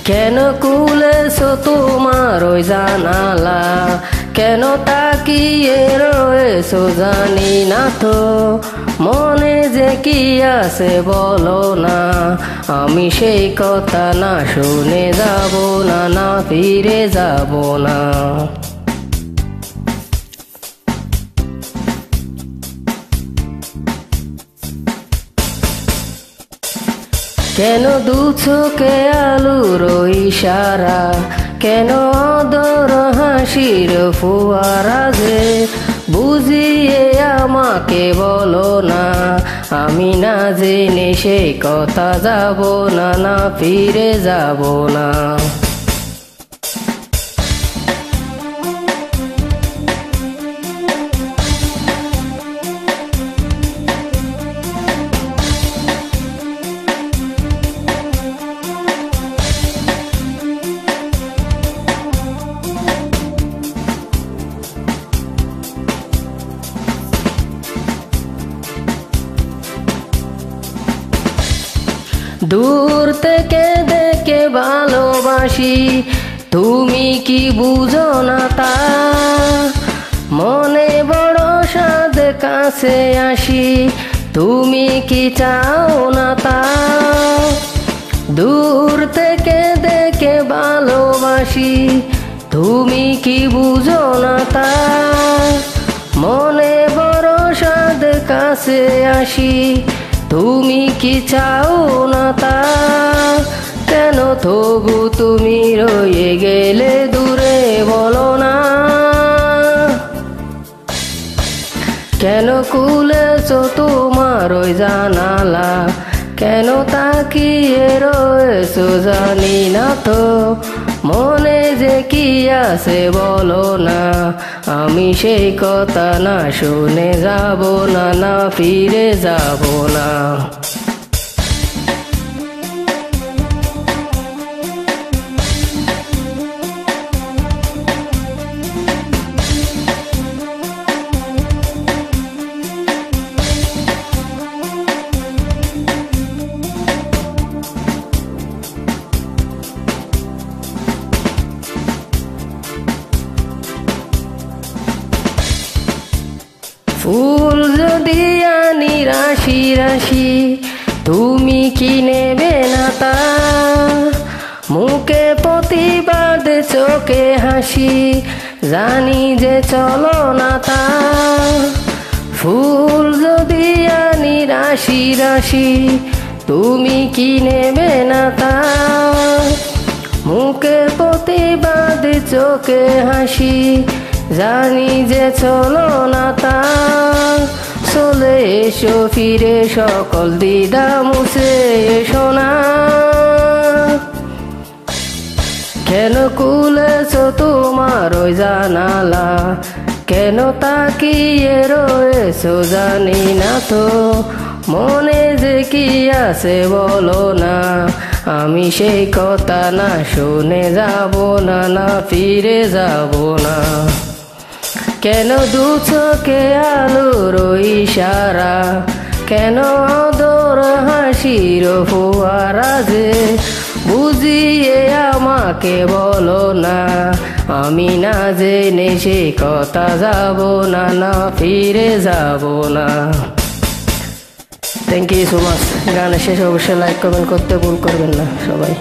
কেন খুলেছো তোমার ওই জানালা, কেন তাকিয়ে রয়েছো জানি না তো, মনে যে কি আছে বলো না, আমি সেই কথা না শুনে যাব না, না ফিরে যাব না। কেন দু চোখে আলুর ইশারা, কেন অদর হাসির ফুয়ারা যে, বুঝিয়ে আমাকে বলো না, আমি না জেনে সেই কথা যাব না, না ফিরে যাব না। দূর থেকে দেখে ভালোবাসি, তুমি কি বুঝো না তা, মনে বড় সাদ কাছে আসি, তুমি কি চাও না তা। দূর থেকে দেখে ভালোবাসি, তুমি কি বুঝো না তা, মনে বড় সাদ কাছে আসি, তুমি কি চাও না তা। কেন তবু তুমি রয়ে গেলে দূরে বলো না, কেন খুলেছো তোমার ওই জানালা, কেন তাকিয়ে রয়েছো জানি না তো, মনে যে কি আছে বলো না, আমি সেই কথা না শুনে যাব না, না ফিরে যাব না। ফুল যদি আনি রাশি রাশি, তুমি কি নেবে না তা, মুখে প্রতিবাদ চোখে হাসি, জানি যে চলো না তা। ফুল যদি আনি রাশি রাশি, তুমি কি নেবে না তা, মুখে প্রতিবাদ চোখে হাসি, জানি যে চলো না তা। চলে এসো ফিরে সকল দ্বিধা মুছে এসো না, কেন খুলেছো তোমার ওই জানালা, কেন তাকিয়ে রয়েছো জানি না তো, মনে যে কি আছে বলো না, আমি সেই কথা না শুনে যাব না, না ফিরে যাব না। কেন দু চোখে আলোর ইশারা, কেন অদর হাসির ফোয়ারা যে, বুঝিয়ে আমাকে বলো না, আমি না জেনে সে কথা যাব না, না ফিরে যাব না। Thank you so much. গানের শেষে অবশ্যই লাইক কমেন্ট করতে ভুল করবেন না সবাই।